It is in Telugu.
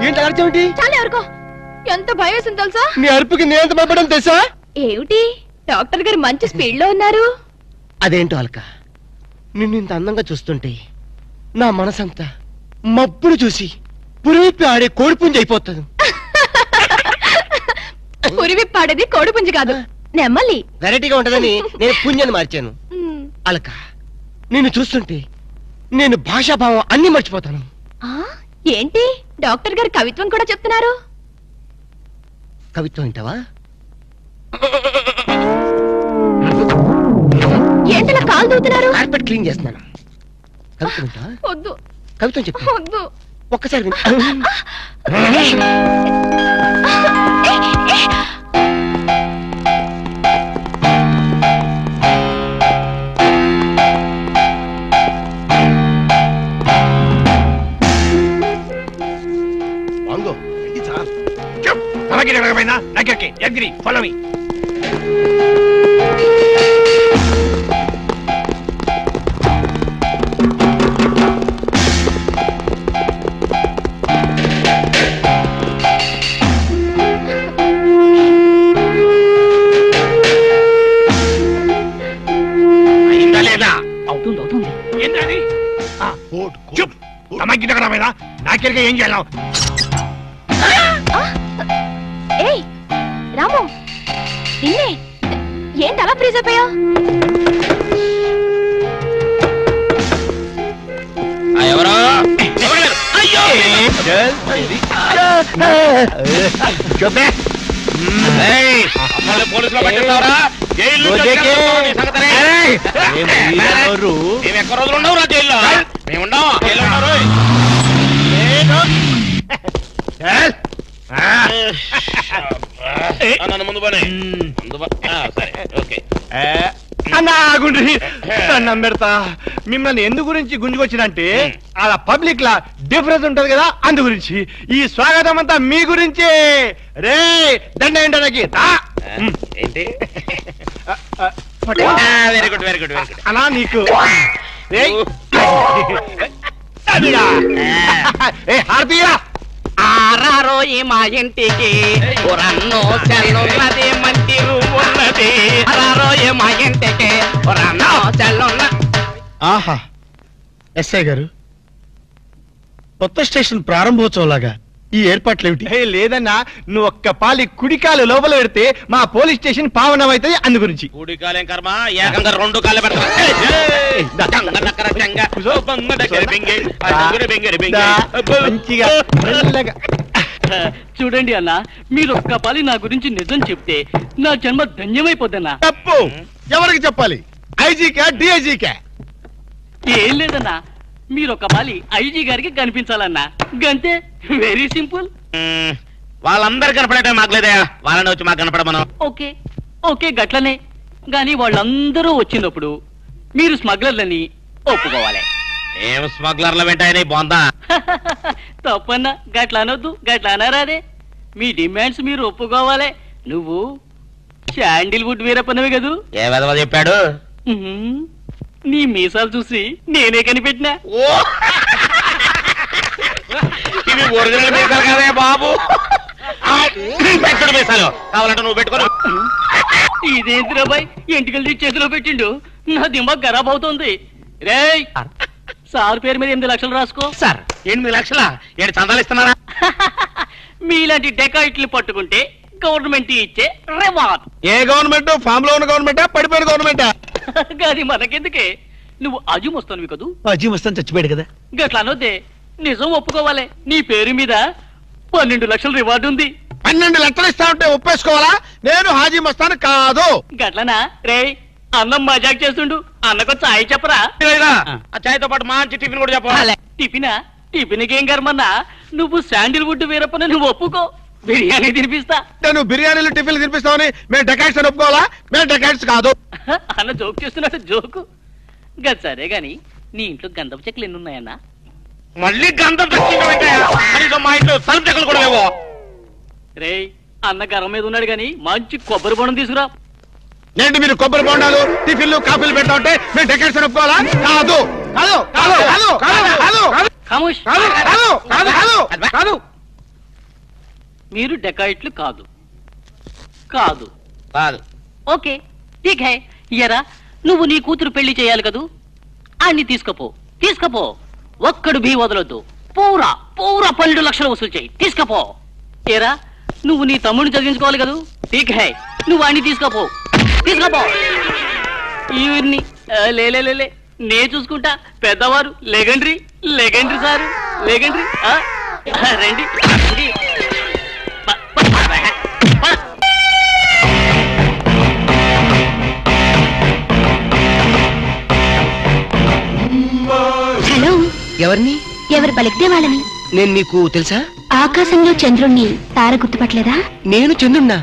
ఏంటి అర్థమేంటి? చాలా ఎవరికో ఎంత భయం వేసింది తెలుసా? నీ అరుపుకి నేను భయపడడం తెలుసా? ఏమిటి డాక్టర్ గారు మంచి స్పీడ్ లో ఉన్నారు? అదేంటో అల్క, నిన్ను ఇంత అందంగా చూస్తుంటే నా మనసంతా మబ్బులు చూసి పురివిప్పి ఆడే కోడిపుంజి అయిపోతుంది. పురివిప్పి ఆడేది కోడిపుంజి కాదు, నెమ్మలి. వెరైటీగా ఉంటదని నేను పుంజని మార్చాను. అల్క, నిన్ను చూస్తుంటే నేను భాషాభావం అన్ని మర్చిపోతాను. ఏంటి డాక్టర్ గారు కవిత్వం కూడా చెప్తున్నారు? కవిత్వం వింటావా? ఏంటలా కాలు దూతున్నారు? కార్పెట్ క్లీన్ చేస్తున్నాను. కవిత్వం వింటావా? వద్దు. కవిత్వం చెప్తా. వద్దు. ఒక్కసారి విను. Follow me. అయిందా లేదా? అవుతుంది అవుతుంది. ఏంటది? చూప్. అమ్మాయికి దగ్గర నాకెళ్ళి ఏం చేయాలి? ఏయ్ రాము, నిన్నే. ఏంటి అలా ఫ్రీజ్ అయిపోయావు? ఎవరో పోలీసులో పట్టిస్తావరా? మేము ఎక్క రోజులు ఉండవు రా జైల్లో. మేము ఉండవు జైల్లో ఉన్నారు. నన్ను ముందు పోనీ. సరే ఓకే. దండం పెడతా. మిమ్మల్ని ఎందు గురించి గుంజుకొచ్చినంటే అలా పబ్లిక్ లా డిఫరెన్స్ ఉంటది కదా, అందు గురించి. ఈ స్వాగతం అంతా మీ గురించే. రే దండ ఏంటనకి ఏంటి? Very good very good very good అలా నీకు హారతీయ ఆరారోయి మా ఇంటికి రన్నో సెల్లున్నది మంచి ఉన్నది. ఆరారోయి మా ఇంటికి రన్నో సెల్లున్న. ఆహా, ఎస్ఐ గారు, కొత్త స్టేషన్ ప్రారంభోత్సవం లాగా ఈ ఏర్పాట్లు ఏమిటి? లేదన్నా, నువ్వు ఒక్క పాలి కుడికాలు లోపల పెడితే మా పోలీస్ స్టేషన్ పావనం అవుతుంది, అందు గురించి. కుడికాలేం కర్మ, ఏకంగా రెండు కాళ్ళు పెడతా. చూడండి అన్న, మీరు ఒక్క పాలి నా గురించి నిజం చెప్తే నా జన్మ ధన్యమైపోద్దన్నా. తప్పు. ఎవరికి చెప్పాలి? ఐజీకా డిఐజీకా? ఏం లేదన్నా, మీరు ఒక పాలి ఐజీ గారికి కనిపించాలన్నా, గంతే. Very simple. వాళ్ళందరూ కనపడటం మాకు లేదా? వాళ్ళని వచ్చి మాకు కనపడమను. ఓకే ఓకే గట్లనే. గాని వాళ్ళందరూ వచ్చినప్పుడు మీరు స్మగ్లర్లని ఒప్పుకోవాలి. ఏం స్మగ్లర్ల వెంటాయని బాగుందా? తప్పన్నా, గట్ల అనొద్దు, గట్ల అనరాదే. మీ డిమాండ్స్ మీరు ఒప్పుకోవాలి. నువ్వు శాండిల్వుడ్ వీరప్పనవి కదూ? ఏ విధవ చెప్పాడు? నీ మీసాలు చూసి నేనే కనిపెట్టినా. ఇవి ఒరిజినల్ మీసాలు కదే బాబు. మీసాలు కావాలంటే నువ్వు పెట్టుకో. ఇదేంటి రాబాయ్, ఎంటికలు చేతిలో పెట్టిండు. నా దిమాగ్ ఖరాబ్ అవుతుంది. రేయ్, సార్ పేరు మీద 8 లక్షలు రాసుకో. సార్ 8 లక్షల? ఏడు చందాలు ఇస్తున్నారా? మీలాంటి డెకాయిట్లు పట్టుకుంటే గవర్నమెంట్ ఇచ్చే రివార్డ్. ఏ గవర్నమెంట్? ఫామ్ లో ఉన్న గవర్నమెంటా, పడిపోయిన గవర్నమెంటా? అది మనకెందుకే? నువ్వు అజీ వస్తాను కదూ? అజీ వస్తాను చచ్చిపోయాడు కదా. గట్లా అనొద్దే, నిజం ఒప్పుకోవాలి. నీ పేరు మీద 12 లక్షల రివార్డు ఉంది. 12 లక్షలు ఇస్తా ఉంటే ఒప్పేసుకోవాలా? నేను హాజీ మస్తాను కాదు. గట్లనా? రే, అన్నం మజాక్ చేస్తుండు. అన్నకు చాయ్ చెప్పరా? చాయ్తో పాటు మంచి టిఫిన్ కూడా చెప్పాలి. టిఫినా? టిఫిన్కేం కర్మన్నా, నువ్వు శాండిల్వుడ్ వీరప్పని నువ్వు ఒప్పుకో, బిర్యానీ తినిపిస్తా. నువ్వు బిర్యానీలు టిఫిన్లు తినిపిస్తావని మేము డెకాట్స్ అని ఒప్పుకోవాలా? మేము డెకాట్స్ కాదు. అన్న జోక్ చేస్తున్నాడు. జోకు గది సరే గాని, నీ ఇంట్లో గంధపు చెక్కలు ఎన్ని ఉన్నాయన్నా? మళ్ళీ గంధం తెచ్చింది మా ఇంట్లో సరుపు చెక్కలు కూడా లేవు. రే, అన్న గర్వం మీద ఉన్నాడు గాని మంచి కొబ్బరి బొండం తీసుకురా. ఏంటి మీరు కొబ్బరి బొండాలు టిఫిన్లు కాఫీలు పెడతా ఉంటే మేము డెకరేషన్ ఒప్పుకోవాలా? కాదు కాదు కాదు కాదు కాదు కాదు ఖమోష్. కాదు కాదు కాదు కాదు మీరు డెకాయిట్లు కాదు. కాదు కాదు. ఓకే ఠీక్ హై. ఎరా నువ్వు నీ కూతురు పెళ్లి చేయాలి కదూ, అన్ని తీసుకపో. తీసుకపో, ఒక్కడు భీ వదలొద్దు. పూరా పూరా 12 లక్షలు వసూలు చేయి. తీసుకపో. ఎరా నువ్వు నీ తమ్ముడిని చదివించుకోవాలి కదూ, ఠీక్ హై, నువ్వు అన్ని తీసుకపో. తీసుకపో. ఈవిడ్ని లే నే చూసుకుంటా. పెద్దవారు లెగండ్రి లెగండ్రి సారు లెగండ్రి. రండి రండి. హలో, ఎవరిని? ఎవరు పలికితే వాళ్ళని. నేను నీకు తెలుసా? ఆకాశంలో చంద్రుణ్ణి తార గుర్తుపట్టలేదా? నేను చంద్రున్నా.